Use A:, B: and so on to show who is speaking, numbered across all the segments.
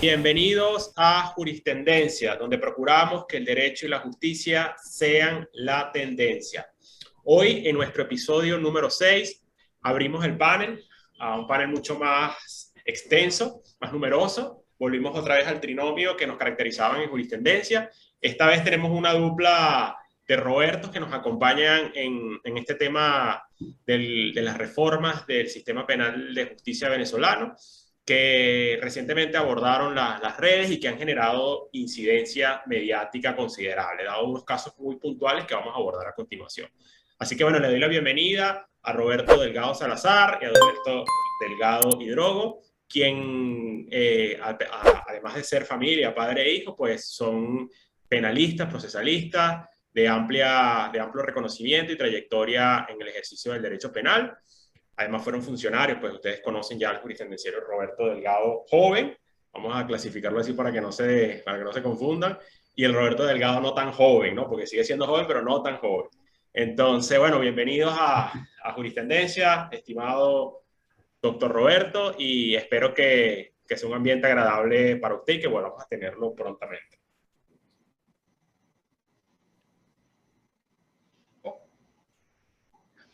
A: Bienvenidos a Juristendencia, donde procuramos que el derecho y la justicia sean la tendencia. Hoy, en nuestro episodio número 6, abrimos el panel a un panel mucho más extenso, más numeroso. Volvimos otra vez al trinomio que nos caracterizaban en Juristendencia. Esta vez tenemos una dupla de Robertos que nos acompañan en este tema de las reformas del sistema penal de justicia venezolano, que recientemente abordaron las redes y que han generado incidencia mediática considerable, dado unos casos muy puntuales que vamos a abordar a continuación. Así que bueno, le doy la bienvenida a Roberto Delgado Salazar y a Roberto Delgado Hidrogo, quien, además de ser familia, padre e hijo, pues son penalistas, procesalistas de amplio reconocimiento y trayectoria en el ejercicio del derecho penal. Además fueron funcionarios, pues ustedes conocen ya al juristendenciario Roberto Delgado joven, vamos a clasificarlo así para que no se confundan, y el Roberto Delgado no tan joven, ¿no? Porque sigue siendo joven, pero no tan joven. Entonces, bueno, bienvenidos a Juristendencia, estimado doctor Roberto, y espero que sea un ambiente agradable para usted y que volvamos a tenerlo prontamente.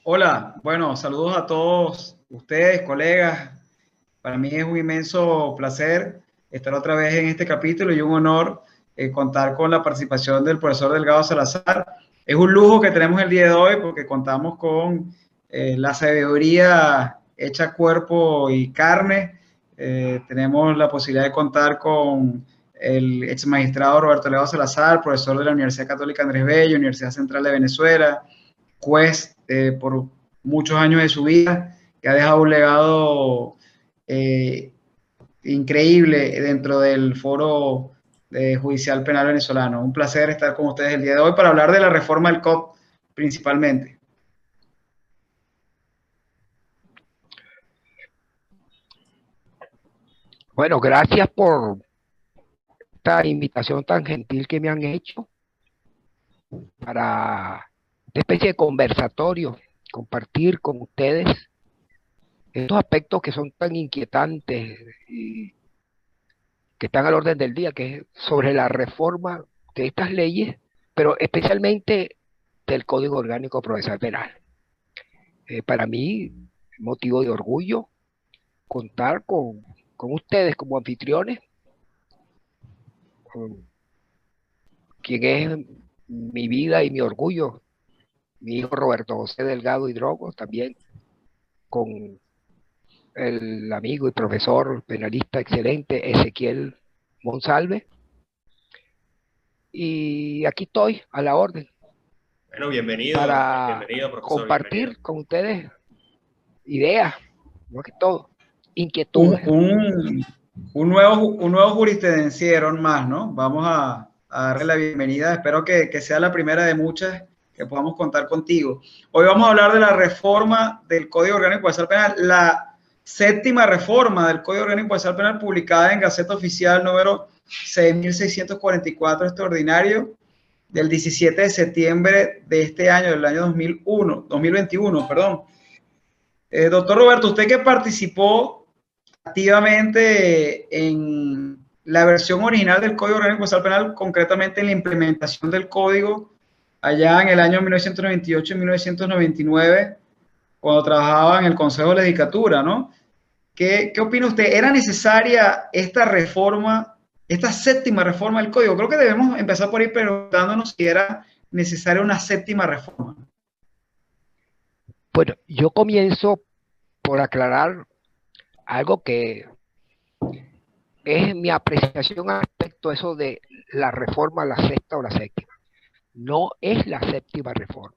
B: Hola, bueno, saludos a todos ustedes, colegas. Para mí es un inmenso placer estar otra vez en este capítulo y un honor contar con la participación del profesor Delgado Salazar. Es un lujo que tenemos el día de hoy porque contamos con la sabiduría hecha cuerpo y carne. Tenemos la posibilidad de contar con el ex magistrado Roberto Delgado Salazar, profesor de la Universidad Católica Andrés Bello, Universidad Central de Venezuela, juez por muchos años de su vida, que ha dejado un legado increíble dentro del foro judicial penal venezolano. Un placer estar con ustedes el día de hoy para hablar de la reforma del COP principalmente.
C: Bueno, gracias por esta invitación tan gentil que me han hecho para esta especie de conversatorio, compartir con ustedes estos aspectos que son tan inquietantes y que están al orden del día, que es sobre la reforma de estas leyes, pero especialmente del Código Orgánico Procesal Penal. Para mí, motivo de orgullo contar con ustedes como anfitriones, con quien es mi vida y mi orgullo, mi hijo Roberto José Delgado Hidrogo, también con el amigo y profesor penalista excelente Ezequiel Monsalve. Y aquí estoy a la orden.
A: Bueno, bienvenido, profesor.
C: Compartir
A: bienvenido
C: con ustedes ideas, más que todo, inquietudes.
B: Un nuevo juristendenciero más, ¿no? Vamos a darle la bienvenida. Espero que sea la primera de muchas que podamos contar contigo. Hoy vamos a hablar de la reforma del Código Orgánico Procesal Penal, la séptima reforma del Código Orgánico Procesal Penal publicada en Gaceta Oficial número 6.644 extraordinario del 17 de septiembre de este año, del año 2021, perdón. Doctor Roberto, usted que participó activamente en la versión original del Código Orgánico Procesal Penal, concretamente en la implementación del código allá en el año 1998 y 1999, cuando trabajaba en el Consejo de Legislatura, ¿no? ¿Qué opina usted? ¿Era necesaria esta reforma, esta séptima reforma del código? Creo que debemos empezar por ir preguntándonos si era necesaria una séptima reforma.
C: Bueno, yo comienzo por aclarar algo que es mi apreciación respecto a eso de la reforma, la sexta o la séptima. No es la séptima reforma,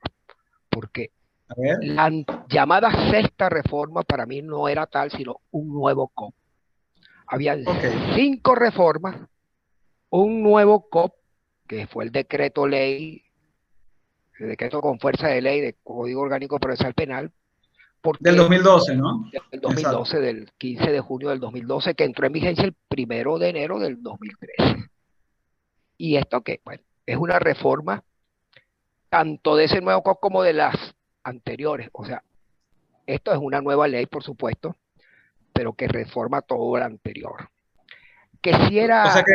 C: porque la llamada sexta reforma para mí no era tal, sino un nuevo COP. Habían 5 reformas, un nuevo COP, que fue el decreto ley, el decreto con fuerza de ley de Código Orgánico Procesal Penal,
B: del 2012, ¿no?
C: Del 2012, exacto. Del 15 de junio del 2012, que entró en vigencia el 1 de enero del 2013. ¿Y esto qué? Bueno, es una reforma tanto de ese nuevo COP como de las anteriores. O sea, esto es una nueva ley, por supuesto, pero que reforma todo lo anterior. que si era...
B: O sea que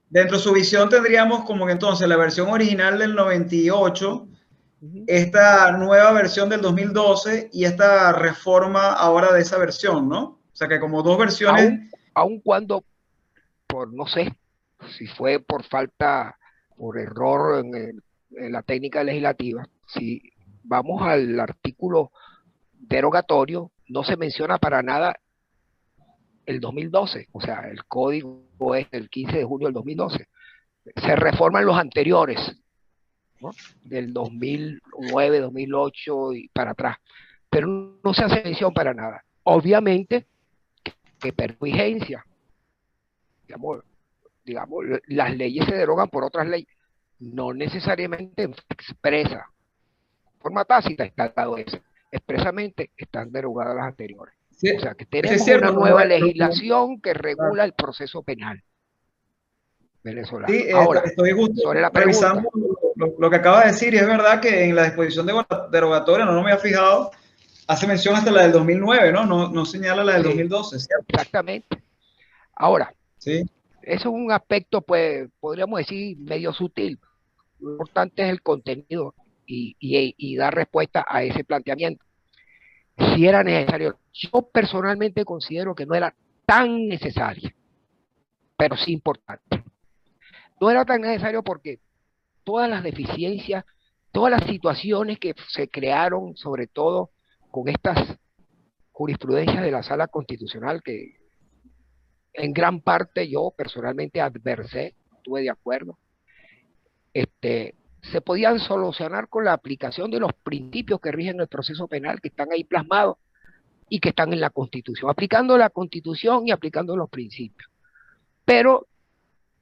B: dentro de su visión tendríamos como que entonces la versión original del 98, esta nueva versión del 2012 y esta reforma ahora de esa versión, ¿no? O sea que como dos versiones...
C: Aun cuando, por no sé, si fue por falta, por error en la técnica legislativa, si vamos al artículo derogatorio, no se menciona para nada el 2012, o sea, el código es el 15 de junio del 2012. Se reforman los anteriores, ¿no? Del 2009, 2008 y para atrás, pero no se hace mención para nada. Obviamente que per vigencia, digamos, las leyes se derogan por otras leyes, no necesariamente expresa, forma tácita está dado eso, expresamente están derogadas las anteriores.
B: Sí,
C: o sea que tenemos
B: cierto,
C: una nueva legislación que regula el proceso penal venezolano.
B: Sí,
C: Ahora,
B: estoy justo
C: sobre la
B: revisando
C: pregunta,
B: lo que acaba de decir y es verdad que en la disposición derogatoria, no me había fijado, hace mención hasta la del 2009, ¿no? No señala la del
C: sí,
B: 2012, ¿cierto?
C: exactamente. Ahora,
B: Sí.
C: eso es un aspecto, pues, podríamos decir, medio sutil. Lo importante es el contenido y dar respuesta a ese planteamiento. Si era necesario, yo personalmente considero que no era tan necesario, pero sí importante. No era tan necesario porque todas las deficiencias, todas las situaciones que se crearon, sobre todo con estas jurisprudencias de la Sala Constitucional, que en gran parte yo personalmente adversé, estuve de acuerdo, se podían solucionar con la aplicación de los principios que rigen el proceso penal, que están ahí plasmados y que están en la Constitución, aplicando la Constitución y aplicando los principios. Pero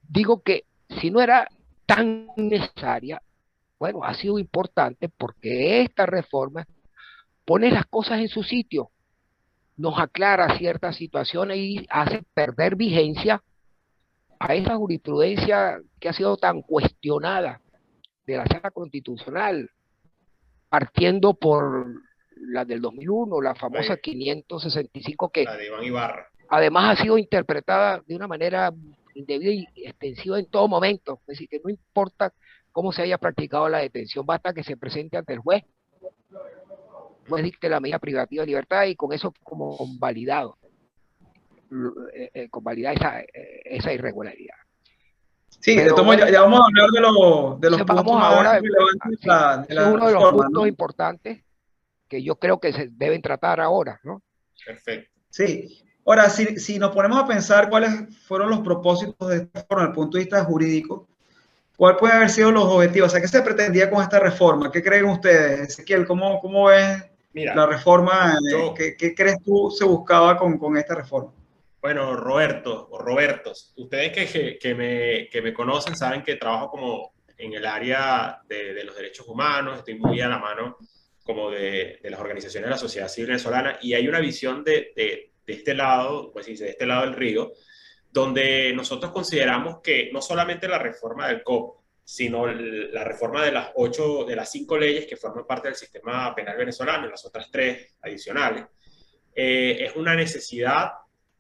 C: digo que si no era tan necesaria, bueno, ha sido importante porque esta reforma pone las cosas en su sitio, nos aclara ciertas situaciones y hace perder vigencia a esa jurisprudencia que ha sido tan cuestionada de la Sala Constitucional, partiendo por la del 2001, la famosa 565, que
A: la de Iván Ibarra,
C: además ha sido interpretada de una manera indebida y extensiva en todo momento. Es decir, que no importa cómo se haya practicado la detención, basta que se presente ante el juez dicte la medida privativa de libertad y con eso como convalidado, convalidar esa irregularidad.
B: Sí,
C: pero
B: tomo,
C: bueno,
B: ya vamos a hablar de los puntos
C: vamos
B: más
C: ahora,
B: relevantes
C: sí,
B: de la
C: es uno de los
B: reforma,
C: puntos
B: ¿no?
C: importantes que yo creo que se deben tratar ahora, ¿no?
A: Perfecto.
B: Sí. Ahora, si nos ponemos a pensar cuáles fueron los propósitos de esta reforma desde el punto de vista jurídico, ¿cuál puede haber sido los objetivos? O sea, ¿qué se pretendía con esta reforma? ¿Qué creen ustedes? Ezequiel, ¿cómo ves la reforma? ¿Qué crees tú se buscaba con esta reforma?
A: Bueno, Roberto o Robertos, ustedes que me conocen saben que trabajo como en el área de los derechos humanos, estoy muy a la mano como de las organizaciones de la sociedad civil venezolana y hay una visión de este lado, pues sí, de este lado del río, donde nosotros consideramos que no solamente la reforma del COP, sino la reforma de de las 5 leyes que forman parte del sistema penal venezolano y las otras 3 adicionales, es una necesidad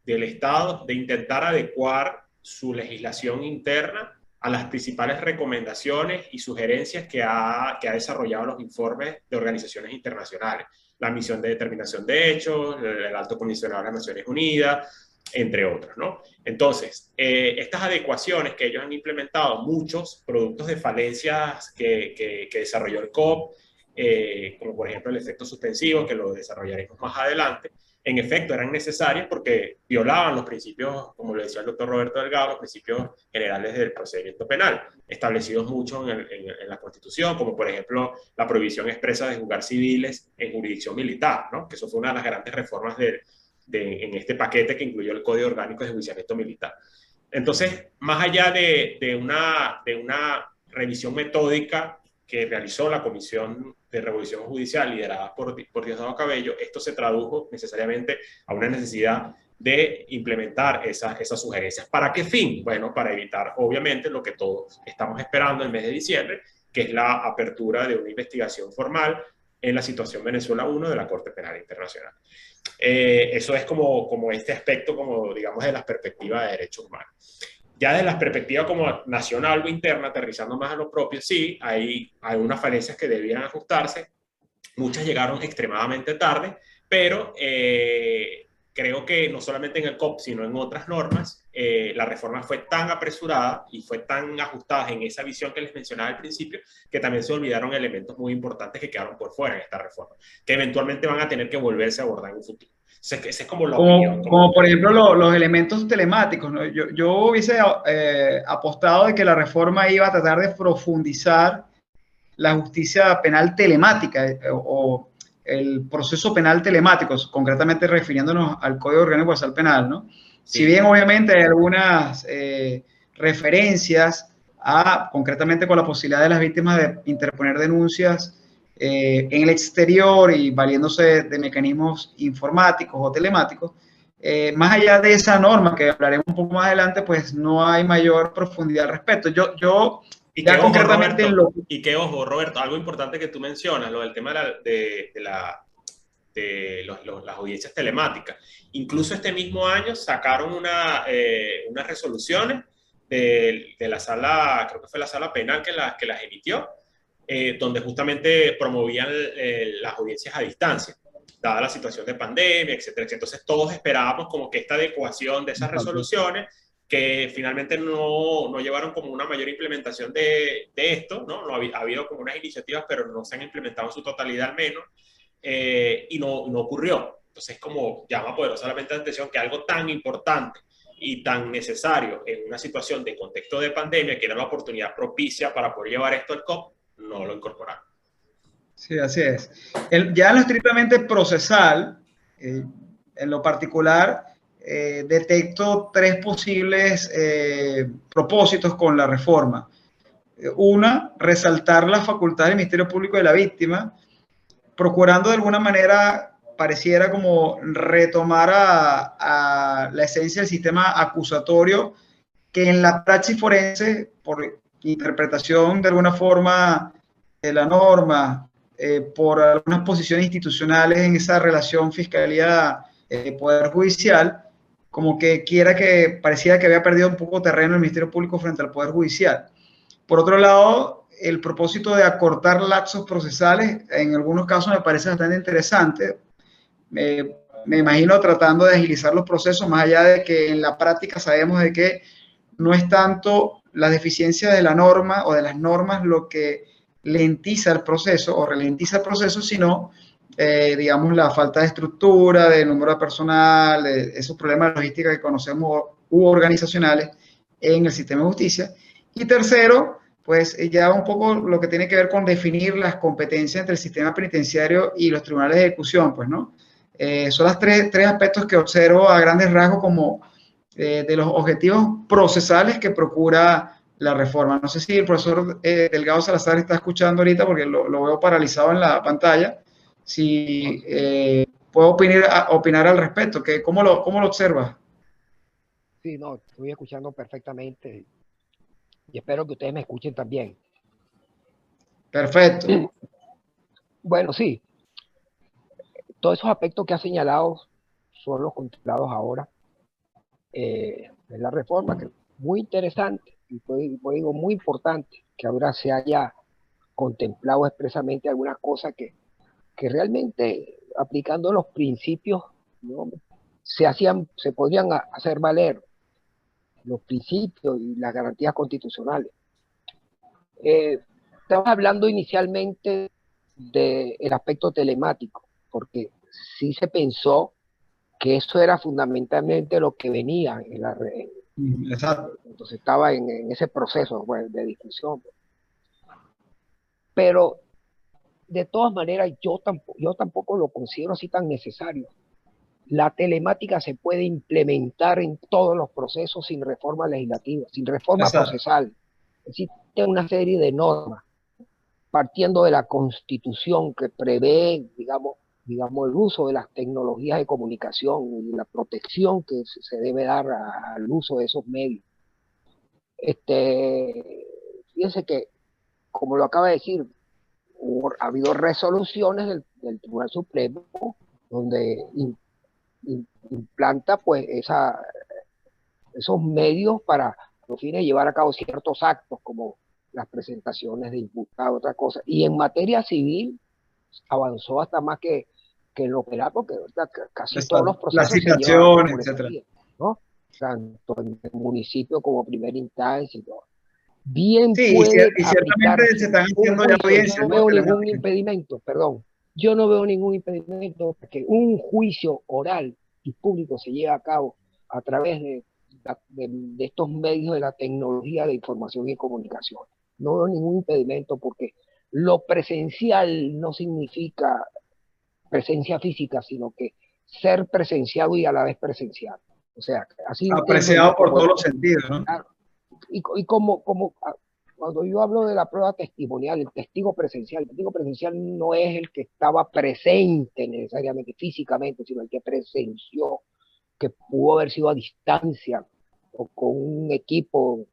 A: del Estado de intentar adecuar su legislación interna a las principales recomendaciones y sugerencias que ha desarrollado los informes de organizaciones internacionales. La misión de determinación de hechos, el alto comisionado de las Naciones Unidas, entre otros, ¿no? Entonces, estas adecuaciones que ellos han implementado, muchos productos de falencias que desarrolló el COP, como por ejemplo el efecto suspensivo, que lo desarrollaremos más adelante, en efecto eran necesarias porque violaban los principios, como lo decía el doctor Roberto Delgado, los principios generales del procedimiento penal, establecidos mucho en la Constitución, como por ejemplo la prohibición expresa de juzgar civiles en jurisdicción militar, ¿no? Que eso fue una de las grandes reformas en este paquete que incluyó el Código Orgánico de Enjuiciamiento Militar. Entonces, más allá de una revisión metódica que realizó la Comisión de Revolución Judicial liderada por Diosdado Cabello, esto se tradujo necesariamente a una necesidad de implementar esas sugerencias. ¿Para qué fin? Bueno, para evitar, obviamente, lo que todos estamos esperando el mes de diciembre, que es la apertura de una investigación formal en la situación Venezuela 1 de la Corte Penal Internacional. Eso es como este aspecto, como digamos, de las perspectivas de derechos humanos. Ya desde las perspectivas como nacional o interna, aterrizando más a lo propio, sí, hay unas falencias que debían ajustarse. Muchas llegaron extremadamente tarde, pero creo que no solamente en el COP, sino en otras normas, la reforma fue tan apresurada y fue tan ajustada en esa visión que les mencionaba al principio, que también se olvidaron elementos muy importantes que quedaron por fuera en esta reforma, que eventualmente van a tener que volverse a abordar en un futuro. Esa es como la opinión.
B: Como por ejemplo los elementos telemáticos, ¿no? Yo hubiese apostado de que la reforma iba a tratar de profundizar la justicia penal telemática o el proceso penal telemático, concretamente refiriéndonos al Código Orgánico Procesal Penal, ¿no?
A: Sí.
B: Si bien obviamente hay algunas referencias concretamente con la posibilidad de las víctimas de interponer denuncias en el exterior y valiéndose de mecanismos informáticos o telemáticos, más allá de esa norma que hablaremos un poco más adelante, pues no hay mayor profundidad al respecto.
A: Y
B: ya
A: que
B: concretamente
A: ojo,
B: Roberto,
A: Roberto, algo importante que tú mencionas, lo del tema de las audiencias telemáticas. Incluso este mismo año sacaron unas resoluciones de la sala, creo que fue la sala penal que las emitió, donde justamente promovían las audiencias a distancia, dada la situación de pandemia, etcétera, etcétera. Entonces todos esperábamos como que esta adecuación de esas resoluciones, que finalmente no llevaron como una mayor implementación de esto, ¿no? Ha habido como unas iniciativas, pero no se han implementado en su totalidad al menos, y no ocurrió. Entonces, como llama poderosamente la atención que algo tan importante y tan necesario en una situación de contexto de pandemia, que era la oportunidad propicia para poder llevar esto al COP, no lo incorporaron.
B: Sí, así es. Ya en lo estrictamente procesal, en lo particular, detecto tres posibles propósitos con la reforma. Una, resaltar la facultad del Ministerio Público de la víctima, procurando de alguna manera, pareciera como retomar a la esencia del sistema acusatorio, que en la praxis forense, por interpretación de alguna forma de la norma, por algunas posiciones institucionales en esa relación fiscalía-poder judicial, como que pareciera que había perdido un poco terreno el Ministerio Público frente al Poder Judicial. Por otro lado, el propósito de acortar lapsos procesales, en algunos casos me parece bastante interesante. Me imagino tratando de agilizar los procesos, más allá de que en la práctica sabemos de que no es tanto la deficiencia de la norma o de las normas lo que lentiza el proceso o ralentiza el proceso, sino, digamos, la falta de estructura, de número de personal, de esos problemas de logística que conocemos u organizacionales en el sistema de justicia. Y tercero, pues ya un poco lo que tiene que ver con definir las competencias entre el sistema penitenciario y los tribunales de ejecución, pues, ¿no? Son los tres aspectos que observo a grandes rasgos como de los objetivos procesales que procura la reforma. No sé si el profesor Delgado Salazar está escuchando ahorita porque lo veo paralizado en la pantalla. Si puedo opinar al respecto, ¿cómo lo observa?
C: Sí, no, estoy escuchando perfectamente y espero que ustedes me escuchen también.
B: Perfecto.
C: Bueno, sí, todos esos aspectos que ha señalado son los contemplados ahora en la reforma, que es muy interesante y digo muy importante que ahora se haya contemplado expresamente algunas cosas que realmente aplicando los principios, ¿no? se podrían hacer valer los principios y las garantías constitucionales. Estamos hablando inicialmente del aspecto telemático, porque sí se pensó que eso era fundamentalmente lo que venía en la red.
B: Exacto.
C: Entonces estaba en ese proceso, pues, de discusión. Pero de todas maneras yo tampoco lo considero así tan necesario. La telemática se puede implementar en todos los procesos sin reforma legislativa, sin reforma
B: Exacto.
C: procesal. Existe una serie de normas partiendo de la Constitución que prevé, digamos, el uso de las tecnologías de comunicación y la protección que se debe dar al uso de esos medios. Fíjense que, como lo acaba de decir, ha habido resoluciones del Tribunal Supremo donde implanta pues esos medios para los fines de llevar a cabo ciertos actos como las presentaciones de imputados, otra cosa. Y en materia civil avanzó hasta más que en lo penal, porque casi todos los
B: La
C: procesos se llevan a cabo
B: citación,
C: por esa
B: etcétera.
C: vía, ¿no? Tanto en el municipio como primera instancia y todo. Bien
B: Sí,
C: puede
B: y ciertamente se
C: aplicarse
B: están
C: un
B: haciendo ya
C: juicio.
B: audiencias,
C: Yo no
B: ¿no?
C: veo ningún
B: Telemáticas.
C: impedimento, perdón, yo no veo ningún impedimento que un juicio oral y público se lleve a cabo a través de estos medios de la tecnología de información y comunicación. No veo ningún impedimento porque lo presencial no significa presencia física, sino que ser presenciado y a la vez presencial. O sea, así entiendo
B: Apreciado
C: yo
B: por
C: como
B: todos los sentidos, ¿no?
C: y como cuando yo hablo de la prueba testimonial, el testigo presencial no es el que estaba presente necesariamente físicamente, sino el que presenció, que pudo haber sido a distancia o con un equipo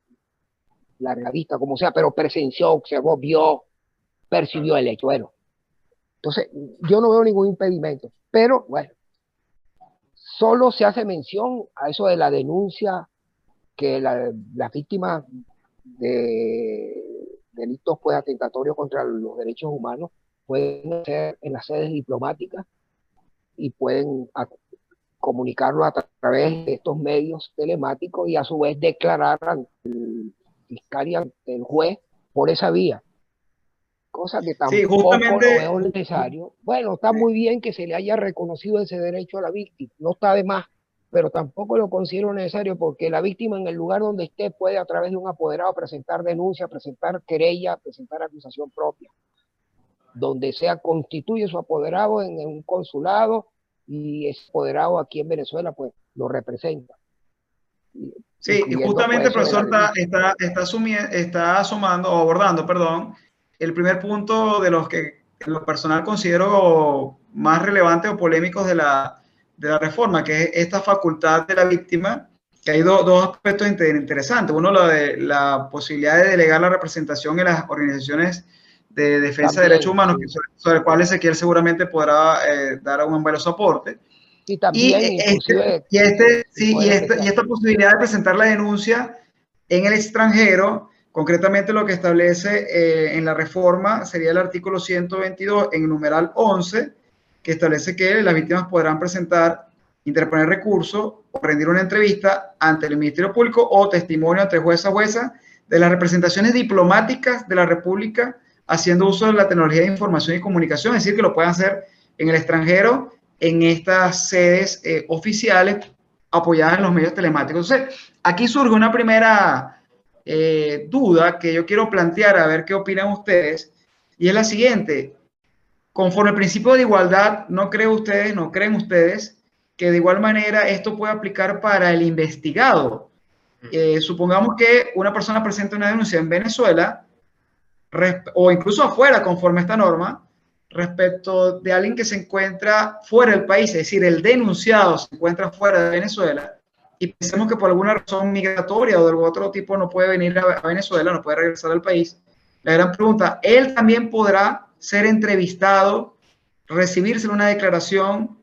C: larga vista, como sea, pero presenció, observó, vio, percibió el hecho. Bueno, entonces yo no veo ningún impedimento, pero bueno, solo se hace mención a eso de la denuncia que las víctimas de delitos pues, atentatorios contra los derechos humanos pueden hacer en las sedes diplomáticas y pueden comunicarlo a través de estos medios telemáticos y a su vez declarar ante el fiscal y ante el juez por esa vía. Cosa que
B: Sí,
C: tampoco lo
B: justamente,
C: veo necesario. Bueno, está
B: sí,
C: muy bien que se le haya reconocido ese derecho a la víctima, no está de más, pero tampoco lo considero necesario porque la víctima en el lugar donde esté puede a través de un apoderado presentar denuncia, presentar querella, presentar acusación propia. Donde sea constituye su apoderado en un consulado y ese apoderado aquí en Venezuela pues lo representa.
B: sí, y
C: Incluyendo pues
B: justamente el
C: eso de la
B: profesor
C: denuncia.
B: está asomando o abordando, perdón, el primer punto de los que en lo personal considero más relevantes o polémicos de la reforma, que es esta facultad de la víctima, que hay dos aspectos interesantes. Uno, lo de la posibilidad de delegar la representación en las organizaciones de defensa de derechos
C: También,
B: humanos,
C: sí.
B: sobre el cual Ezequiel seguramente podrá dar un valioso aporte.
C: Y
B: Y,
C: también inclusive el
B: sí,
C: Poder
B: y
C: Especial.
B: esta posibilidad de presentar la denuncia en el extranjero, concretamente lo que establece en la reforma sería el artículo 122 en el numeral 11, que establece que las víctimas podrán presentar, interponer recurso o rendir una entrevista ante el Ministerio Público o testimonio ante jueza o jueza de las representaciones diplomáticas de la República haciendo uso de la tecnología de información y comunicación, es decir, que lo puedan hacer en el extranjero en estas sedes oficiales apoyadas en los medios telemáticos. Entonces, aquí surge una primera duda que yo quiero plantear, a ver qué opinan ustedes, y es la siguiente. Conforme al principio de igualdad, ¿no creen ustedes que de igual manera esto puede aplicar para el investigado? Supongamos que una persona presenta una denuncia en Venezuela o incluso afuera, conforme a esta norma, respecto de alguien que se encuentra fuera del país, es decir, el denunciado se encuentra fuera de Venezuela y pensemos que por alguna razón migratoria o de algún otro tipo no puede venir a Venezuela, no puede regresar al país. La gran pregunta, ¿él también podrá ser entrevistado, recibirse una declaración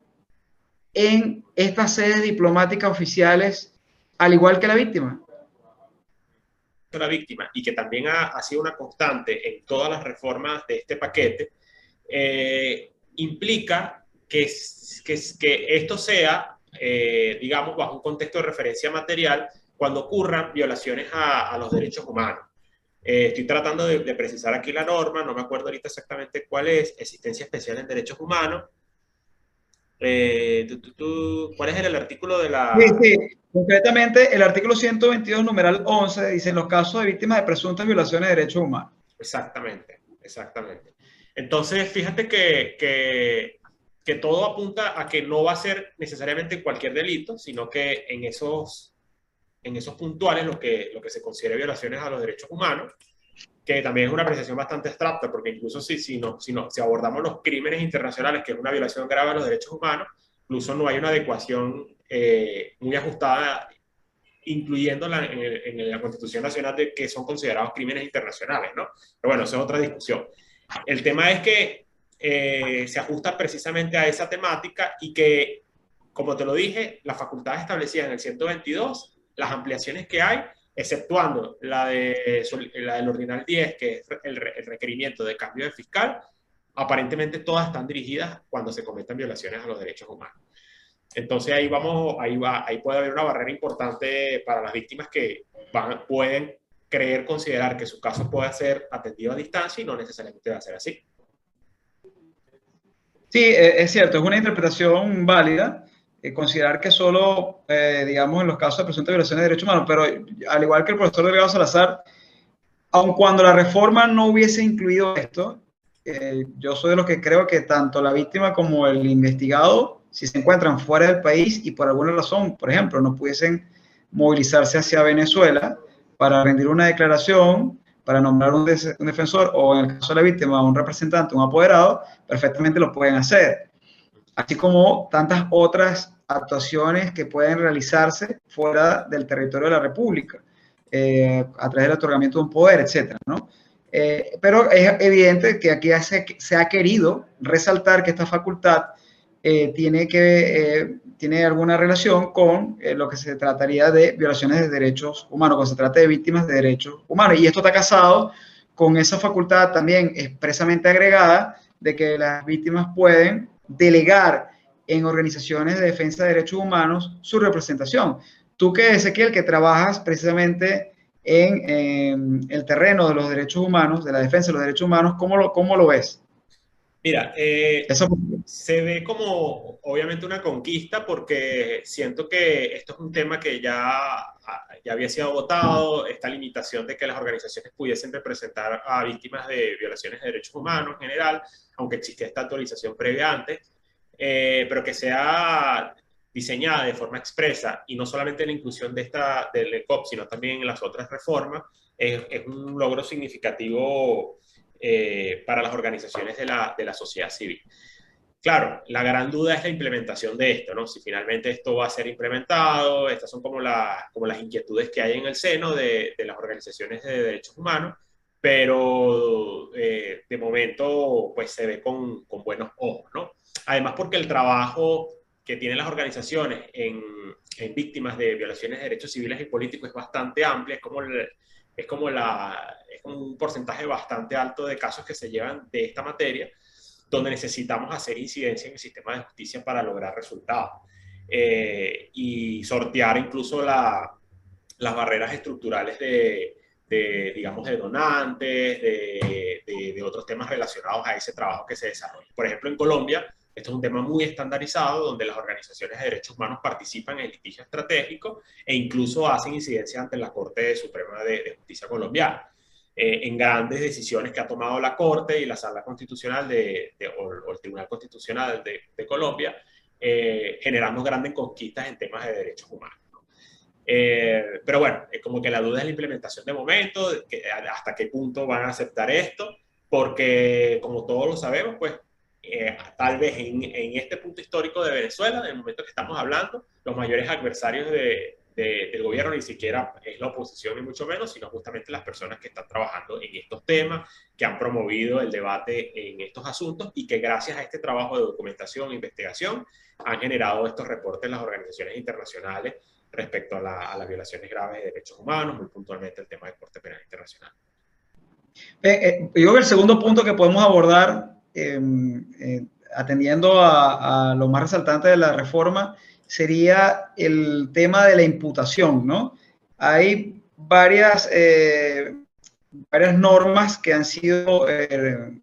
B: en estas sedes diplomáticas oficiales, al igual que la víctima?
A: La víctima y que también ha sido una constante en todas las reformas de este paquete, implica que esto sea, digamos, bajo un contexto de referencia material cuando ocurran violaciones a los derechos humanos. Estoy tratando de precisar aquí la norma, no me acuerdo ahorita exactamente cuál es, existencia especial en derechos humanos. ¿Cuál es el artículo de
B: Sí,
A: la...?
B: sí. Concretamente, el artículo 122, numeral 11, dice en los casos de víctimas de presuntas violaciones de derechos humanos.
A: Exactamente, exactamente. Entonces, fíjate que todo apunta a que no va a ser necesariamente cualquier delito, sino que en esos puntuales lo que se considera violaciones a los derechos humanos, que también es una apreciación bastante abstracta, porque incluso si abordamos los crímenes internacionales, que es una violación grave a los derechos humanos, incluso no hay una adecuación muy ajustada, incluyéndola en la Constitución Nacional, de que son considerados crímenes internacionales, ¿no? Pero bueno, eso es otra discusión. El tema es que se ajusta precisamente a esa temática y que, como te lo dije, las facultades establecidas en el 122, las ampliaciones que hay, exceptuando la del Ordinal 10, que es el requerimiento de cambio de fiscal, aparentemente todas están dirigidas cuando se cometan violaciones a los derechos humanos. Entonces ahí puede haber una barrera importante para las víctimas que pueden considerar que su caso puede ser atendido a distancia y no necesariamente va a ser así.
B: Sí, es cierto, es una interpretación válida. Considerar que solo, digamos, en los casos de presunta violación de derechos humanos, pero al igual que el profesor Delgado Salazar, aun cuando la reforma no hubiese incluido esto, yo soy de los que creo que tanto la víctima como el investigado, si se encuentran fuera del país y por alguna razón, por ejemplo, no pudiesen movilizarse hacia Venezuela para rendir una declaración, para nombrar un defensor o en el caso de la víctima un representante, un apoderado, perfectamente lo pueden hacer. Así como tantas otras actuaciones que pueden realizarse fuera del territorio de la República, a través del otorgamiento de un poder, etcétera, ¿no? Pero es evidente que aquí se ha querido resaltar que esta facultad tiene alguna relación con lo que se trataría de violaciones de derechos humanos, cuando se trata de víctimas de derechos humanos. Y esto está casado con esa facultad también expresamente agregada de que las víctimas pueden delegar en organizaciones de defensa de derechos humanos su representación. Tú que, Ezequiel, que trabajas precisamente en el terreno de los derechos humanos, de la defensa de los derechos humanos, ¿cómo lo ves?
A: Mira, se ve como obviamente una conquista porque siento que esto es un tema que ya había sido agotado, esta limitación de que las organizaciones pudiesen representar a víctimas de violaciones de derechos humanos en general, aunque existía esta actualización previa antes, pero que sea diseñada de forma expresa y no solamente la inclusión del ECOP, sino también en las otras reformas, es un logro significativo para las organizaciones de la sociedad civil. Claro, la gran duda es la implementación de esto, ¿no? Si finalmente esto va a ser implementado, estas son como las inquietudes que hay en el seno de las organizaciones de derechos humanos, pero de momento pues se ve con buenos ojos, ¿no? Además porque el trabajo que tienen las organizaciones en víctimas de violaciones de derechos civiles y políticos es bastante amplio, es como un porcentaje bastante alto de casos que se llevan de esta materia, donde necesitamos hacer incidencia en el sistema de justicia para lograr resultados y sortear incluso las barreras estructurales digamos, de donantes, de otros temas relacionados a ese trabajo que se desarrolla. Por ejemplo, en Colombia, esto es un tema muy estandarizado, donde las organizaciones de derechos humanos participan en el litigio estratégico e incluso hacen incidencia ante la Corte Suprema de Justicia colombiana. En grandes decisiones que ha tomado la Corte y la Sala Constitucional o el Tribunal Constitucional de Colombia, generando grandes conquistas en temas de derechos humanos. Pero bueno, es como que la duda es la implementación de momento, hasta qué punto van a aceptar esto, porque como todos lo sabemos, pues tal vez en este punto histórico de Venezuela, en el momento que estamos hablando, los mayores adversarios del gobierno ni siquiera es la oposición ni mucho menos, sino justamente las personas que están trabajando en estos temas, que han promovido el debate en estos asuntos y que gracias a este trabajo de documentación e investigación han generado estos reportes en las organizaciones internacionales respecto a las violaciones graves de derechos humanos, muy puntualmente el tema del Corte Penal Internacional.
B: Yo creo que el segundo punto que podemos abordar, atendiendo a lo más resaltante de la reforma, sería el tema de la imputación, ¿no? Hay varias normas que han sido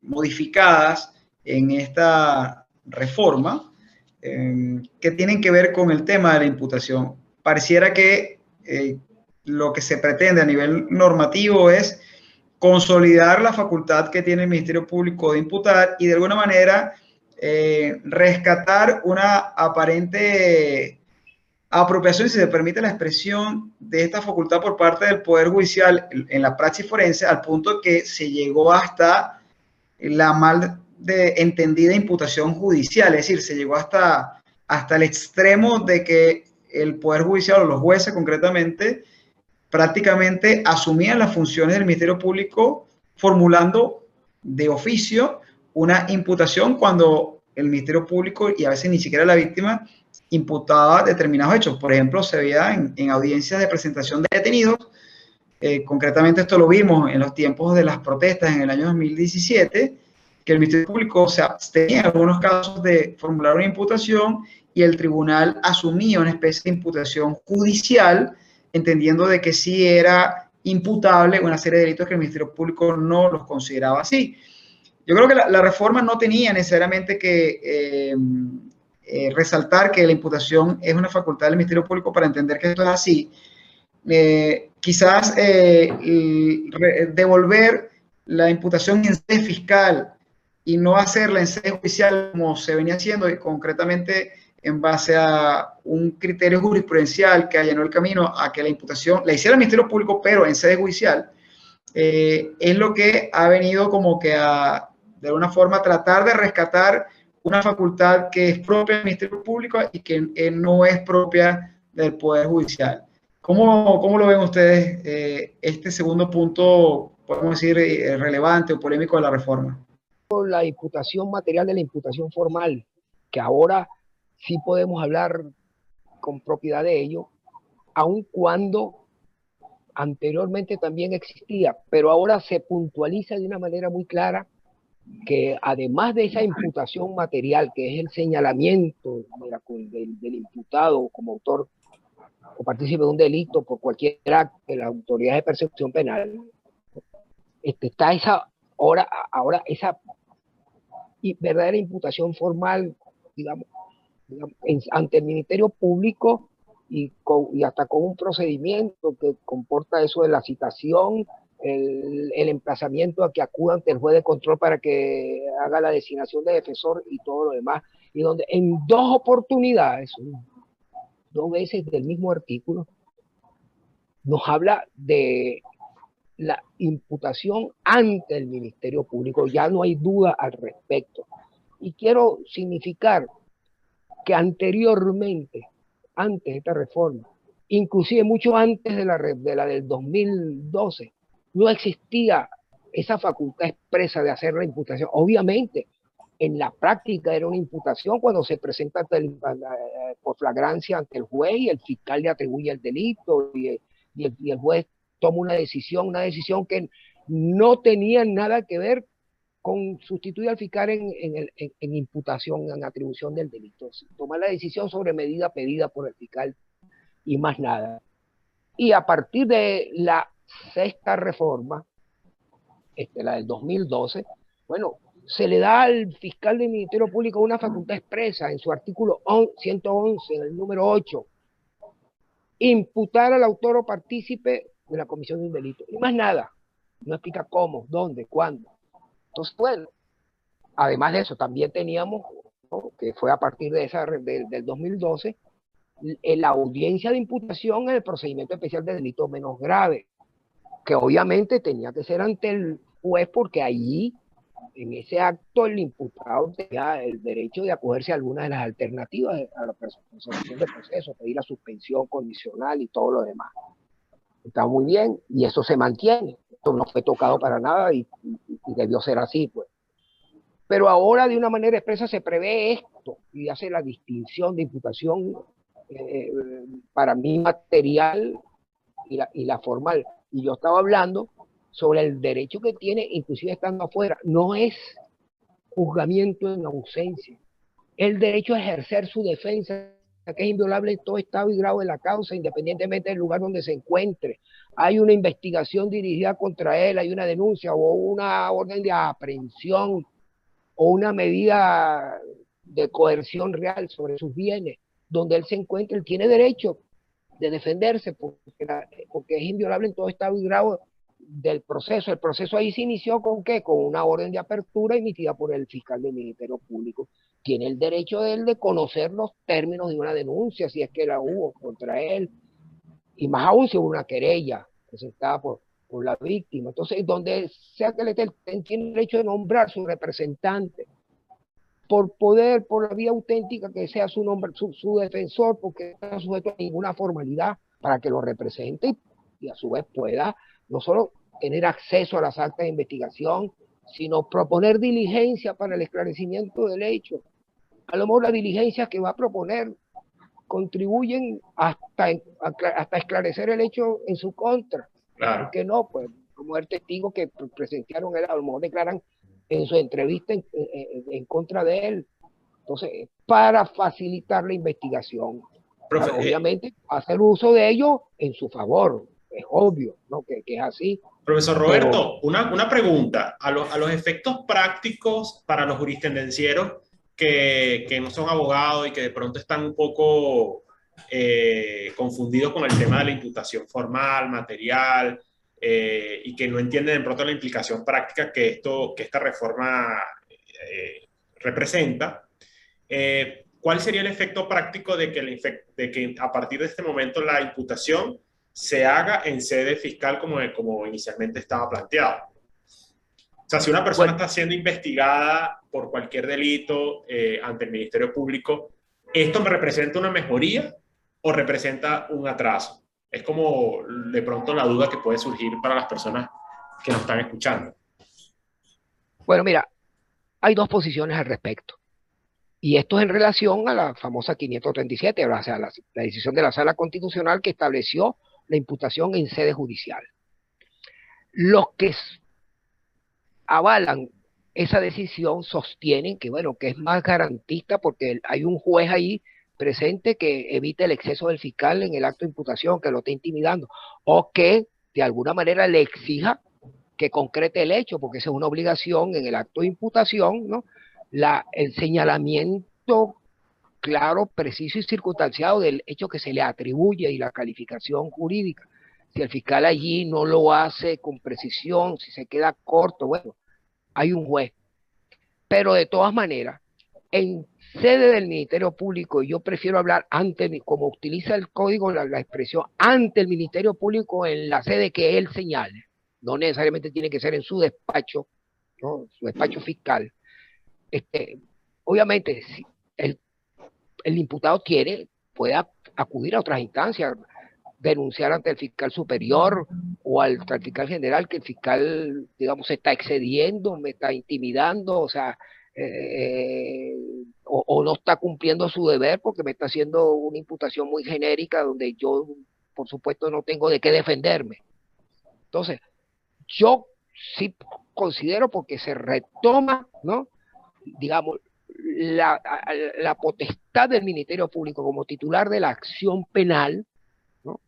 B: modificadas en esta reforma que tienen que ver con el tema de la imputación. Pareciera que lo que se pretende a nivel normativo es consolidar la facultad que tiene el Ministerio Público de imputar y de alguna manera rescatar una aparente apropiación, si se permite la expresión, de esta facultad por parte del Poder Judicial en la praxis forense, al punto que se llegó hasta la mal entendida imputación judicial, es decir, se llegó hasta el extremo de que el Poder Judicial o los jueces concretamente prácticamente asumían las funciones del Ministerio Público formulando de oficio una imputación cuando el Ministerio Público, y a veces ni siquiera la víctima, imputaba determinados hechos. Por ejemplo, se veía en audiencias de presentación de detenidos. Concretamente esto lo vimos en los tiempos de las protestas en el año 2017, que el Ministerio Público se abstenía en algunos casos de formular una imputación y el tribunal asumía una especie de imputación judicial, entendiendo de que sí era imputable una serie de delitos que el Ministerio Público no los consideraba así. Yo creo que la reforma no tenía necesariamente que resaltar que la imputación es una facultad del Ministerio Público para entender que esto es así. Quizás devolver la imputación en sede fiscal y no hacerla en sede judicial como se venía haciendo, y concretamente en base a un criterio jurisprudencial que allanó el camino a que la imputación la hiciera el Ministerio Público, pero en sede judicial, es lo que ha venido como que de alguna forma tratar de rescatar una facultad que es propia del Ministerio Público y que no es propia del Poder Judicial. ¿Cómo lo ven ustedes este segundo punto, podemos decir, relevante o polémico de la reforma?
C: La imputación material de la imputación formal, que ahora sí podemos hablar con propiedad de ello, aun cuando anteriormente también existía, pero ahora se puntualiza de una manera muy clara que además de esa imputación material, que es el señalamiento del imputado como autor o partícipe de un delito por cualquier acto de las autoridades de persecución penal, está ahora esa verdadera imputación formal, digamos ante el Ministerio Público y hasta con un procedimiento que comporta eso de la citación, el emplazamiento a que acuda ante el juez de control para que haga la designación de defensor y todo lo demás, y donde en 2 oportunidades, 2 veces del mismo artículo, nos habla de la imputación ante el Ministerio Público. Ya no hay duda al respecto. Y quiero significar que anteriormente, antes de esta reforma, inclusive mucho antes de la del 2012, no existía esa facultad expresa de hacer la imputación. Obviamente, en la práctica era una imputación cuando se presenta por flagrancia ante el juez y el fiscal le atribuye el delito y el juez toma una decisión que no tenía nada que ver con sustituir al fiscal en imputación, en atribución del delito. Tomar la decisión sobre medida pedida por el fiscal y más nada. Y a partir de la 6ª reforma, la del 2012, bueno, se le da al fiscal del Ministerio Público una facultad expresa en su artículo 111, en el número 8, imputar al autor o partícipe de la comisión de un delito. Y más nada. No explica cómo, dónde, cuándo. Entonces, bueno, además de eso, también teníamos, ¿no?, que fue a partir de del 2012, la audiencia de imputación en el procedimiento especial de delito menos grave, que obviamente tenía que ser ante el juez porque allí, en ese acto, el imputado tenía el derecho de acogerse a algunas de las alternativas a la resolución del proceso, pedir la suspensión condicional y todo lo demás. Está muy bien y eso se mantiene. Esto no fue tocado para nada y debió ser así, pues. Pero ahora de una manera expresa se prevé esto y hace la distinción de imputación para mí material y la formal. Y yo estaba hablando sobre el derecho que tiene, inclusive estando afuera. No es juzgamiento en ausencia. El derecho a ejercer su defensa, que es inviolable en todo estado y grado de la causa, independientemente del lugar donde se encuentre. Hay una investigación dirigida contra él, hay una denuncia o una orden de aprehensión o una medida de coerción real sobre sus bienes, donde él se encuentra, él tiene derecho de defenderse porque es inviolable en todo estado y grado del proceso. El proceso ahí se inició ¿con qué? Con una orden de apertura emitida por el fiscal del Ministerio Público. Tiene el derecho de él de conocer los términos de una denuncia, si es que la hubo contra él, y más aún si hubo una querella presentada por la víctima. Entonces, donde sea que le tiene derecho de nombrar su representante, por poder, por la vía auténtica que sea su defensor, porque no está sujeto a ninguna formalidad para que lo represente y a su vez pueda no solo tener acceso a las actas de investigación sino proponer diligencia para el esclarecimiento del hecho. A lo mejor las diligencias que va a proponer contribuyen hasta esclarecer el hecho en su contra.
A: Claro.
C: ¿Por qué no? Pues como el testigo que presenciaron, a lo mejor declaran en su entrevista en contra de él. Entonces, para facilitar la investigación. Claro, obviamente, hacer uso de ello en su favor. Es obvio, ¿no? Que es así.
A: Profesor Roberto, una pregunta. A los efectos prácticos para los juristendencieros que no son abogados y que de pronto están un poco confundidos con el tema de la imputación formal, material, y que no entienden de pronto la implicación práctica que esta reforma representa. ¿Cuál sería el efecto práctico de que a partir de este momento la imputación se haga en sede fiscal como inicialmente estaba planteado? O sea, si una persona está siendo investigada por cualquier delito ante el Ministerio Público, ¿esto me representa una mejoría o representa un atraso? Es como de pronto la duda que puede surgir para las personas que nos están escuchando.
C: Bueno, mira, hay dos posiciones al respecto. Y esto es en relación a la famosa 537, o sea, la decisión de la Sala Constitucional que estableció la imputación en sede judicial. Los que avalan esa decisión sostienen que, bueno, que es más garantista porque hay un juez ahí presente que evite el exceso del fiscal en el acto de imputación, que lo esté intimidando, o que de alguna manera le exija que concrete el hecho, porque esa es una obligación en el acto de imputación, ¿no? El señalamiento claro, preciso y circunstanciado del hecho que se le atribuye y la calificación jurídica. Si el fiscal allí no lo hace con precisión, si se queda corto, bueno, hay un juez. Pero de todas maneras, en sede del Ministerio Público, yo prefiero hablar como utiliza el código la expresión, ante el Ministerio Público en la sede que él señale. No necesariamente tiene que ser en su despacho, ¿no? Su despacho fiscal. Obviamente, si el imputado puede acudir a otras instancias, denunciar ante el fiscal superior o al fiscal general que el fiscal, digamos, se está excediendo, me está intimidando, o sea, o no está cumpliendo su deber porque me está haciendo una imputación muy genérica donde yo, por supuesto, no tengo de qué defenderme. Entonces, yo sí considero porque se retoma, ¿no? Digamos, la potestad del Ministerio Público como titular de la acción penal, ¿no?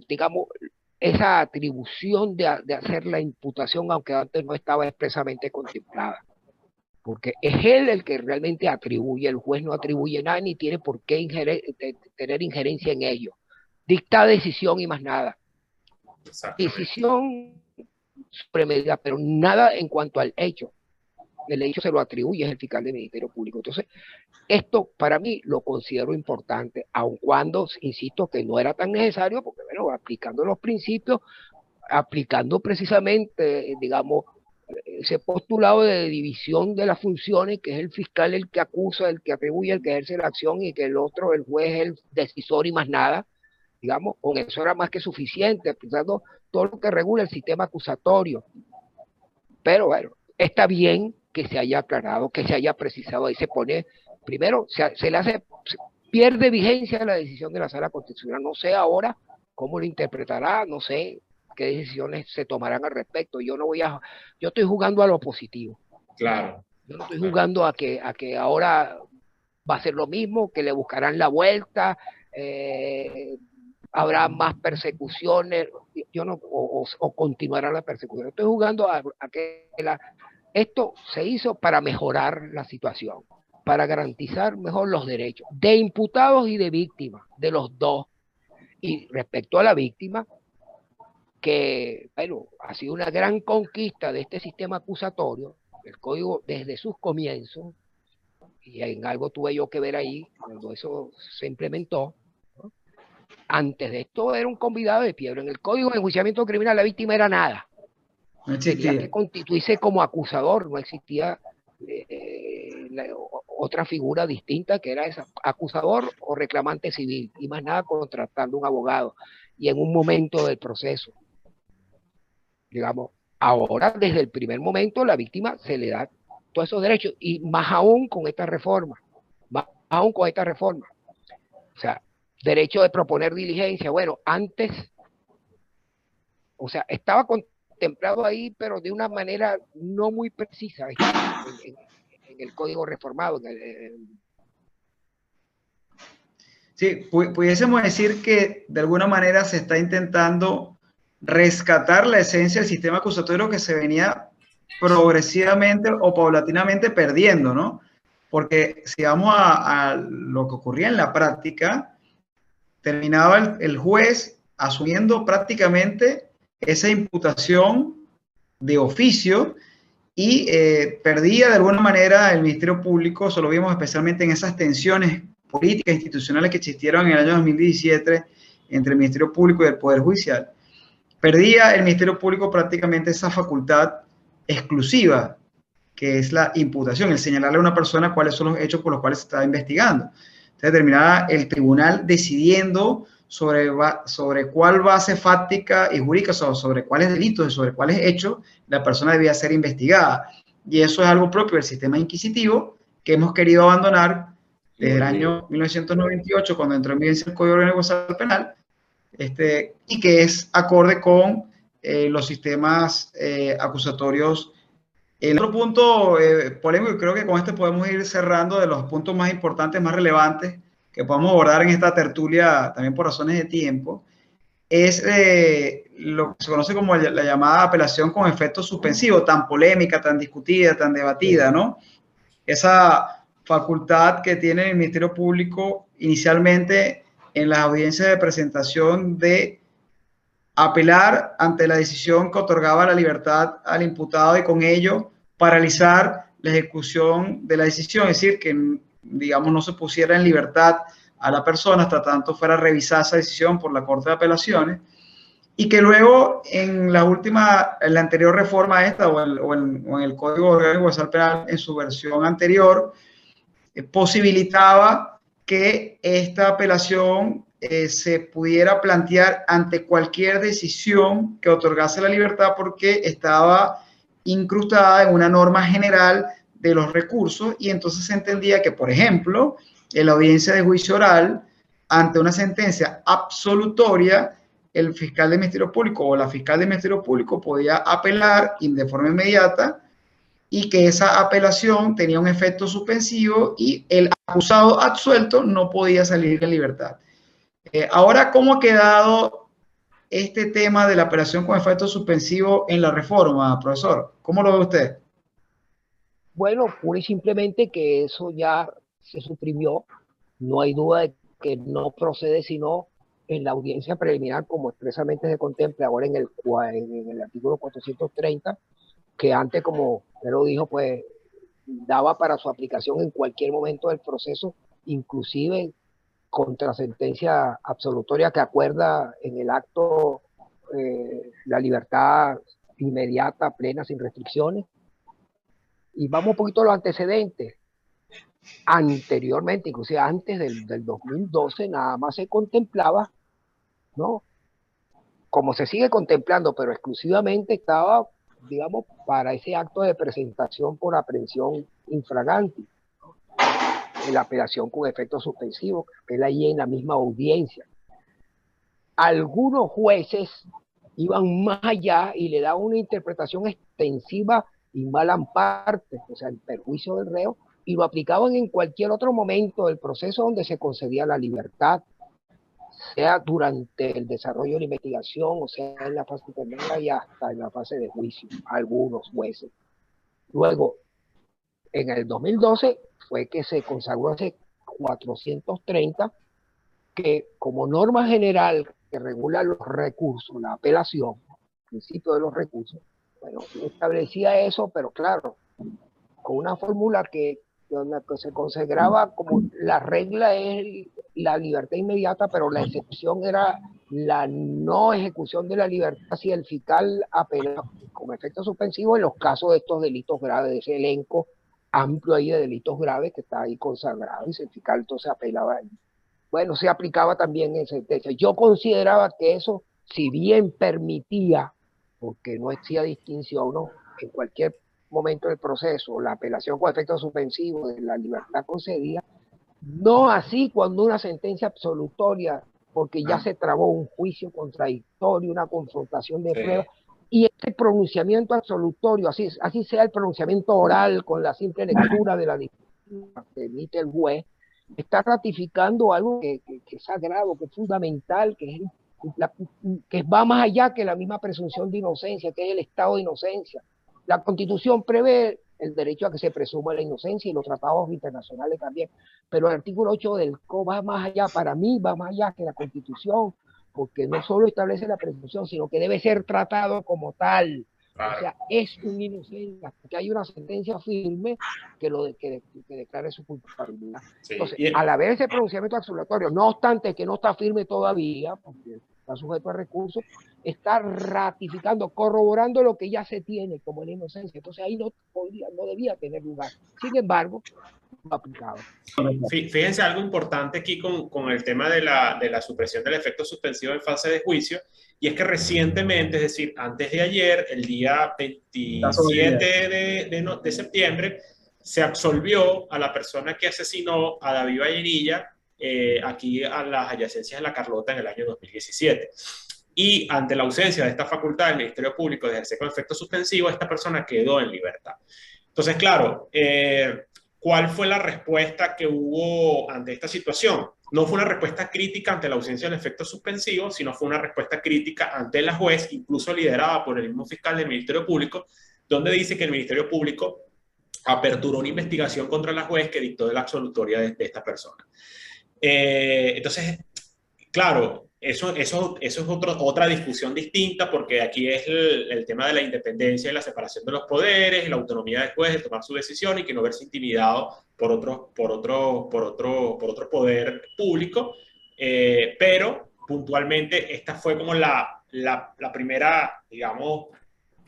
C: Digamos, esa atribución de hacer la imputación, aunque antes no estaba expresamente contemplada. Porque es él el que realmente atribuye, el juez no atribuye nada ni tiene por qué tener injerencia en ello. Dicta decisión y más nada. Decisión sobre medida, pero nada en cuanto al hecho. El hecho se lo atribuye el fiscal del Ministerio Público. Entonces, esto para mí lo considero importante, aun cuando, insisto, que no era tan necesario, porque bueno, aplicando los principios, aplicando precisamente, digamos, ese postulado de división de las funciones, que es el fiscal el que acusa, el que atribuye, el que ejerce la acción, y que el otro, el juez, es el decisor y más nada, digamos, con eso era más que suficiente, aplicando todo lo que regula el sistema acusatorio. Pero bueno, está bien que se haya aclarado, que se haya precisado, ahí se pone, primero, se le hace, pierde vigencia la decisión de la Sala Constitucional, no sé ahora cómo lo interpretará, no sé qué decisiones se tomarán al respecto, yo estoy jugando a lo positivo.
A: Claro.
C: Yo no estoy jugando a que ahora va a ser lo mismo, que le buscarán la vuelta, habrá más persecuciones, yo no, o continuará la persecución. Estoy jugando a que esto se hizo para mejorar la situación, para garantizar mejor los derechos de imputados y de víctimas, de los dos. Y respecto a la víctima, que bueno, ha sido una gran conquista de este sistema acusatorio, el código desde sus comienzos, y en algo tuve yo que ver ahí cuando eso se implementó, ¿no? Antes de esto era un convidado de piedra. En el código de enjuiciamiento criminal la víctima era nada. No existía. Tenía que constituirse como acusador, no existía otra figura distinta que era esa, acusador o reclamante civil, y más nada contratando un abogado, y en un momento del proceso, digamos, Ahora, desde el primer momento, la víctima se le da todos esos derechos, y más aún con esta reforma, más aún con esta reforma. O sea, derecho de proponer diligencia. Bueno, antes, o sea, estaba contemplado ahí, pero de una manera no muy precisa en el código reformado.
B: Sí, pudiésemos decir que de alguna manera se está intentando rescatar la esencia del sistema acusatorio que se venía progresivamente o paulatinamente perdiendo, ¿no? Porque si vamos a lo que ocurría en la práctica, terminaba el juez asumiendo prácticamente esa imputación de oficio y perdía de alguna manera el Ministerio Público. Eso lo vimos especialmente en esas tensiones políticas institucionales que existieron en el año 2017 entre el Ministerio Público y el Poder Judicial. Perdía el Ministerio Público prácticamente esa facultad exclusiva, que es la imputación, el señalarle a una persona cuáles son los hechos por los cuales se está investigando. Entonces terminaba el tribunal decidiendo sobre cuál base fáctica y jurídica, sobre cuáles delitos y sobre cuáles hechos la persona debía ser investigada. Y eso es algo propio del sistema inquisitivo que hemos querido abandonar desde el año 1998, cuando entró en vigencia el Código Orgánico Procesal Penal, y que es acorde con los sistemas acusatorios. El otro punto polémico, y creo que con este podemos ir cerrando, de los puntos más importantes, más relevantes que podemos abordar en esta tertulia, también por razones de tiempo, es lo que se conoce como la llamada apelación con efecto suspensivo, tan polémica, tan discutida, tan debatida, ¿no? Esa facultad que tiene el Ministerio Público inicialmente en las audiencias de presentación de apelar ante la decisión que otorgaba la libertad al imputado y con ello paralizar la ejecución de la decisión, es decir, que digamos no se pusiera en libertad a la persona hasta tanto fuera revisada esa decisión por la Corte de Apelaciones, y que luego en la anterior reforma esta o en el Código Orgánico Procesal Penal en su versión anterior, posibilitaba que esta apelación se pudiera plantear ante cualquier decisión que otorgase la libertad, porque estaba incrustada en una norma general de los recursos, y entonces se entendía que, por ejemplo, en la audiencia de juicio oral, ante una sentencia absolutoria, el fiscal del Ministerio Público o la fiscal del Ministerio Público podía apelar de forma inmediata, y que esa apelación tenía un efecto suspensivo y el acusado absuelto no podía salir en libertad. Ahora, ¿cómo ha quedado este tema de la apelación con efecto suspensivo en la reforma, profesor? ¿Cómo lo ve usted?
C: Bueno, pura y simplemente que eso ya se suprimió. No hay duda de que no procede sino en la audiencia preliminar, como expresamente se contempla ahora en el artículo 430, que antes, como usted lo dijo, pues daba para su aplicación en cualquier momento del proceso, inclusive contra sentencia absolutoria que acuerda en el acto la libertad inmediata, plena, sin restricciones. Y vamos un poquito a los antecedentes. Anteriormente, inclusive antes del 2012, nada más se contemplaba, ¿no? Como se sigue contemplando, pero exclusivamente estaba, digamos, para ese acto de presentación por aprehensión infraganti, la apelación con efecto suspensivo, que es ahí en la misma audiencia. Algunos jueces iban más allá y le daban una interpretación extensiva y mal amparte, o sea, el perjuicio del reo, y lo aplicaban en cualquier otro momento del proceso donde se concedía la libertad, sea durante el desarrollo de la investigación, o sea en la fase intermedia y hasta en la fase de juicio, algunos jueces. Luego, en el 2012 fue que se consagró ese 430, que como norma general que regula los recursos, la apelación, el principio de los recursos, bueno, establecía eso, pero claro, con una fórmula donde se consagraba como la regla es la libertad inmediata, pero la excepción era la no ejecución de la libertad si el fiscal apela con efecto suspensivo en los casos de estos delitos graves, de ese elenco amplio ahí de delitos graves que está ahí consagrado, y si el fiscal entonces apelaba, bueno, se aplicaba también en sentencia. Yo consideraba que eso, si bien permitía porque no hacía distinción, ¿no? En cualquier momento del proceso, la apelación con efecto suspensivo de la libertad concedida, no así cuando una sentencia absolutoria, porque ya se trabó un juicio contradictorio, una confrontación de pruebas,
A: Sí.
C: y este pronunciamiento absolutorio, así sea el pronunciamiento oral con la simple lectura de la disposición que emite el juez, está ratificando algo que es sagrado, que es fundamental, la, que va más allá que la misma presunción de inocencia, que es el estado de inocencia. La Constitución prevé el derecho a que se presuma la inocencia y los tratados internacionales también, pero el artículo 8 del CO va más allá, para mí va más allá que la Constitución, porque no solo establece la presunción, sino que debe ser tratado como tal. O
A: Claro.
C: sea, es un inocente, porque hay una sentencia firme que declare su culpabilidad.
A: Sí.
C: Entonces, al haber ese pronunciamiento absolutorio, no obstante que no está firme todavía, porque está sujeto a recursos, está ratificando, corroborando lo que ya se tiene como la inocencia. Entonces ahí no debía tener lugar. Sin embargo, no aplicado.
A: Fíjense algo importante aquí con el tema de la supresión del efecto suspensivo en fase de juicio, y es que recientemente, es decir, antes de ayer, el día 27 de septiembre, se absolvió a la persona que asesinó a David Vallenilla aquí a las adyacencias de La Carlota en el año 2017. Y ante la ausencia de esta facultad del Ministerio Público de ejercer con efecto suspensivo, esta persona quedó en libertad. Entonces, claro, ¿cuál fue la respuesta que hubo ante esta situación? No fue una respuesta crítica ante la ausencia del efecto suspensivo, sino fue una respuesta crítica ante la juez, incluso liderada por el mismo fiscal del Ministerio Público, donde dice que el Ministerio Público aperturó una investigación contra la juez que dictó la absolutoria de esta persona. Entonces, claro, eso es otra discusión distinta, porque aquí es el tema de la independencia y la separación de los poderes, y la autonomía del juez de tomar su decisión y que no verse intimidado por otro poder público. Pero puntualmente esta fue como la primera, digamos,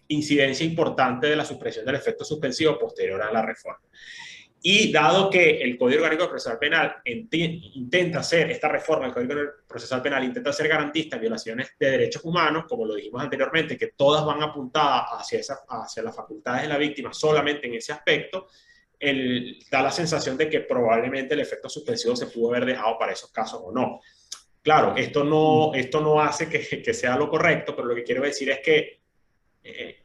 A: incidencia importante de la supresión del efecto suspensivo posterior a la reforma. Y dado que el Código Orgánico Procesal Penal intenta hacer, esta reforma del Código Procesal Penal intenta ser garantista en violaciones de derechos humanos, como lo dijimos anteriormente, que todas van apuntadas hacia las facultades de la víctima solamente en ese aspecto, da la sensación de que probablemente el efecto suspensivo se pudo haber dejado para esos casos o no. Claro, esto no hace que sea lo correcto, pero lo que quiero decir es que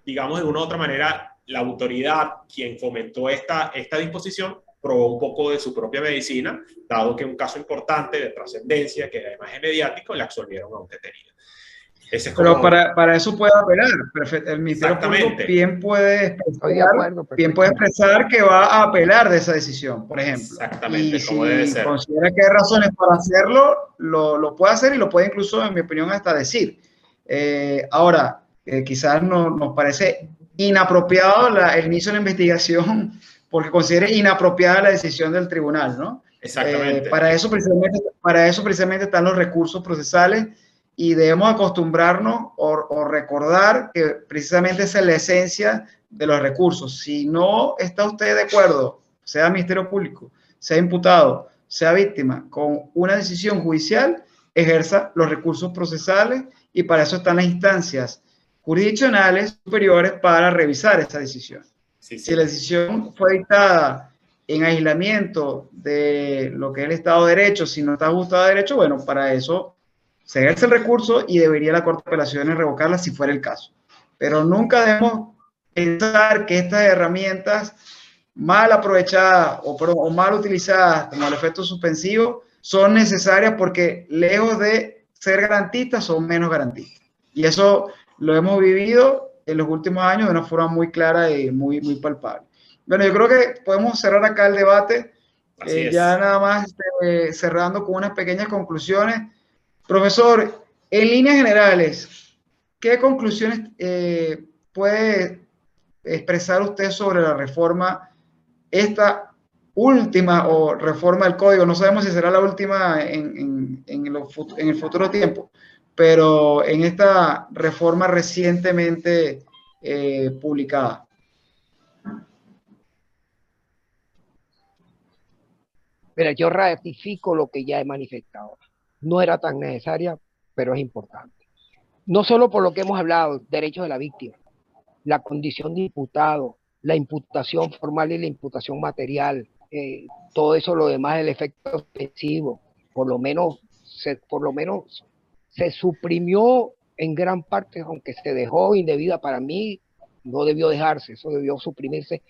A: digamos, de una u otra manera, la autoridad, quien fomentó esta disposición, probó un poco de su propia medicina, dado que un caso importante de trascendencia, que además es mediático, le absolvieron a un detenido. Ese es
B: Pero
A: como...
B: para eso puede apelar. El Ministerio Público bien puede expresar que va a apelar de esa decisión, por ejemplo.
A: Exactamente,
B: Y
A: como debe
B: si
A: ser.
B: considera que hay razones para hacerlo, lo puede hacer y lo puede incluso, en mi opinión, hasta decir. Ahora, quizás nos parece inapropiado el inicio de la investigación porque considere inapropiada la decisión del tribunal, ¿no?
A: Exactamente.
B: Para eso precisamente están los recursos procesales y debemos acostumbrarnos o recordar que precisamente esa es la esencia de los recursos. Si no está usted de acuerdo, sea Ministerio Público, sea imputado, sea víctima, con una decisión judicial, ejerza los recursos procesales y para eso están las instancias jurisdiccionales superiores para revisar esa decisión.
A: Sí.
B: Si la decisión fue dictada en aislamiento de lo que es el Estado de Derecho, si no está ajustado a derecho, bueno, para eso se ejerce el recurso y debería la Corte de Apelaciones revocarla si fuera el caso. Pero nunca debemos pensar que estas herramientas mal aprovechadas o mal utilizadas como el efecto suspensivo son necesarias porque lejos de ser garantistas son menos garantistas. Y eso lo hemos vivido en los últimos años de una forma muy clara y muy palpable. Bueno, yo creo que podemos cerrar acá el debate. Ya nada más cerrando con unas pequeñas conclusiones. Profesor, en líneas generales, ¿qué conclusiones puede expresar usted sobre la reforma, esta última o reforma del código? No sabemos si será la última en el futuro tiempo, pero en esta reforma recientemente publicada.
C: Mira, yo ratifico lo que ya he manifestado. No era tan necesaria, pero es importante. no solo por lo que hemos hablado, derechos de la víctima, la condición de imputado, la imputación formal y la imputación material, todo eso, lo demás, el efecto ofensivo, por lo menos se suprimió en gran parte, aunque se dejó indebida. Para mí no debió dejarse, eso debió suprimirse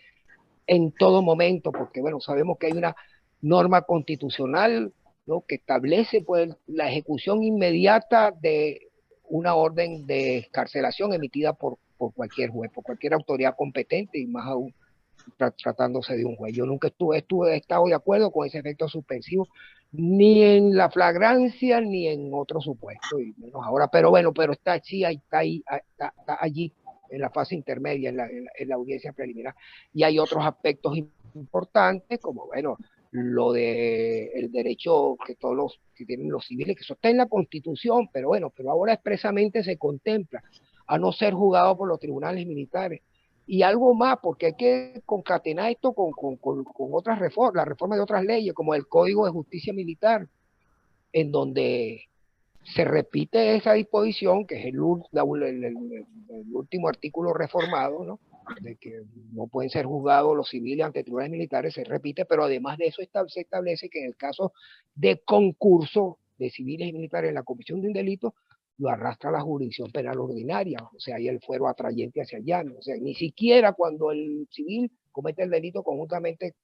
C: en todo momento, porque bueno, sabemos que hay una norma constitucional, ¿no?, que establece pues la ejecución inmediata de una orden de excarcelación emitida por cualquier juez, por cualquier autoridad competente, y más aún tratándose de un juez. Yo nunca he estado de acuerdo con ese efecto suspensivo, ni en la flagrancia, ni en otro supuesto, y menos ahora. Pero bueno, pero está allí en la fase intermedia, en la audiencia preliminar. Y hay otros aspectos importantes, como bueno, lo de el derecho que todos los que tienen los civiles, que eso está en la Constitución, pero bueno, pero ahora expresamente se contempla a no ser juzgado por los tribunales militares. Y algo más, porque hay que concatenar esto con otras reformas, la reforma de otras leyes, como el Código de Justicia Militar, en donde se repite esa disposición, que es el último artículo reformado, ¿no?, de que no pueden ser juzgados los civiles ante tribunales militares, se repite, pero además de eso se establece que en el caso de concurso de civiles y militares en la comisión de un delito, lo arrastra la jurisdicción penal ordinaria, o sea, hay el fuero atrayente hacia allá, ¿no? O sea, ni siquiera cuando el civil comete el delito conjuntamente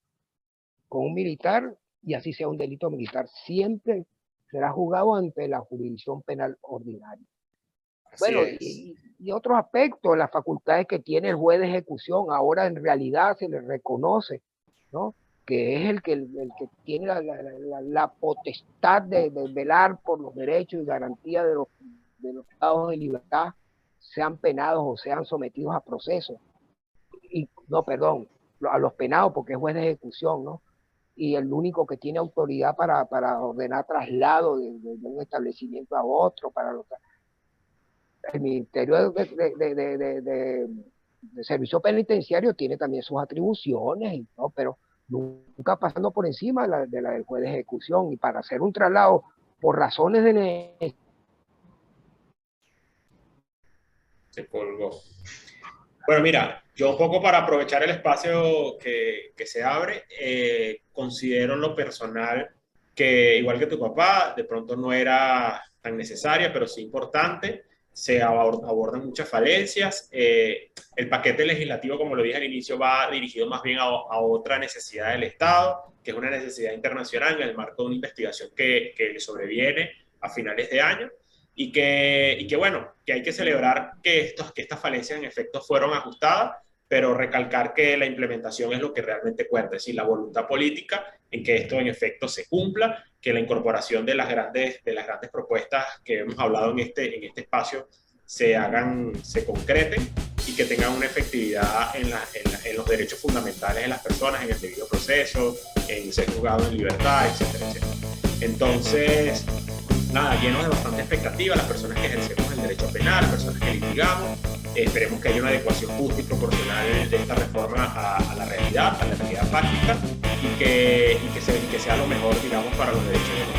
C: con un militar, y así sea un delito militar, siempre será juzgado ante la jurisdicción penal ordinaria. Bueno, y otros aspectos, las facultades que tiene el juez de ejecución, ahora en realidad se le reconoce, ¿no?, que es el que tiene la potestad de velar por los derechos y garantías de los estados de libertad, sean penados o sean sometidos a procesos. Y, no, perdón, a los penados, porque es juez de ejecución, ¿no? Y el único que tiene autoridad para ordenar traslado de un establecimiento a otro, el Ministerio de Servicio Penitenciario tiene también sus atribuciones, ¿no?, pero nunca pasando por encima de la del juez de ejecución. Y para hacer un traslado por razones de...
A: Se colgó. Bueno, mira, yo un poco para aprovechar el espacio que se abre, considero en lo personal que, igual que tu papá, de pronto no era tan necesaria, pero sí importante. Se abordan muchas falencias. El paquete legislativo, como lo dije al inicio, va dirigido más bien a otra necesidad del Estado, que es una necesidad internacional en el marco de una investigación que le sobreviene a finales de año. Y que bueno, que hay que celebrar que estas falencias en efecto fueron ajustadas, pero recalcar que la implementación es lo que realmente cuenta, es decir, la voluntad política en que esto en efecto se cumpla, que la incorporación de las grandes propuestas que hemos hablado en este espacio se concreten y que tengan una efectividad en los derechos fundamentales de las personas, en el debido proceso, en ser juzgado en libertad, etcétera, etcétera. Entonces, nada, llenos de bastante expectativa, las personas que ejercemos el derecho penal, las personas que litigamos, esperemos que haya una adecuación justa y proporcional de esta reforma a la realidad práctica, y que sea lo mejor, digamos, para los derechos de los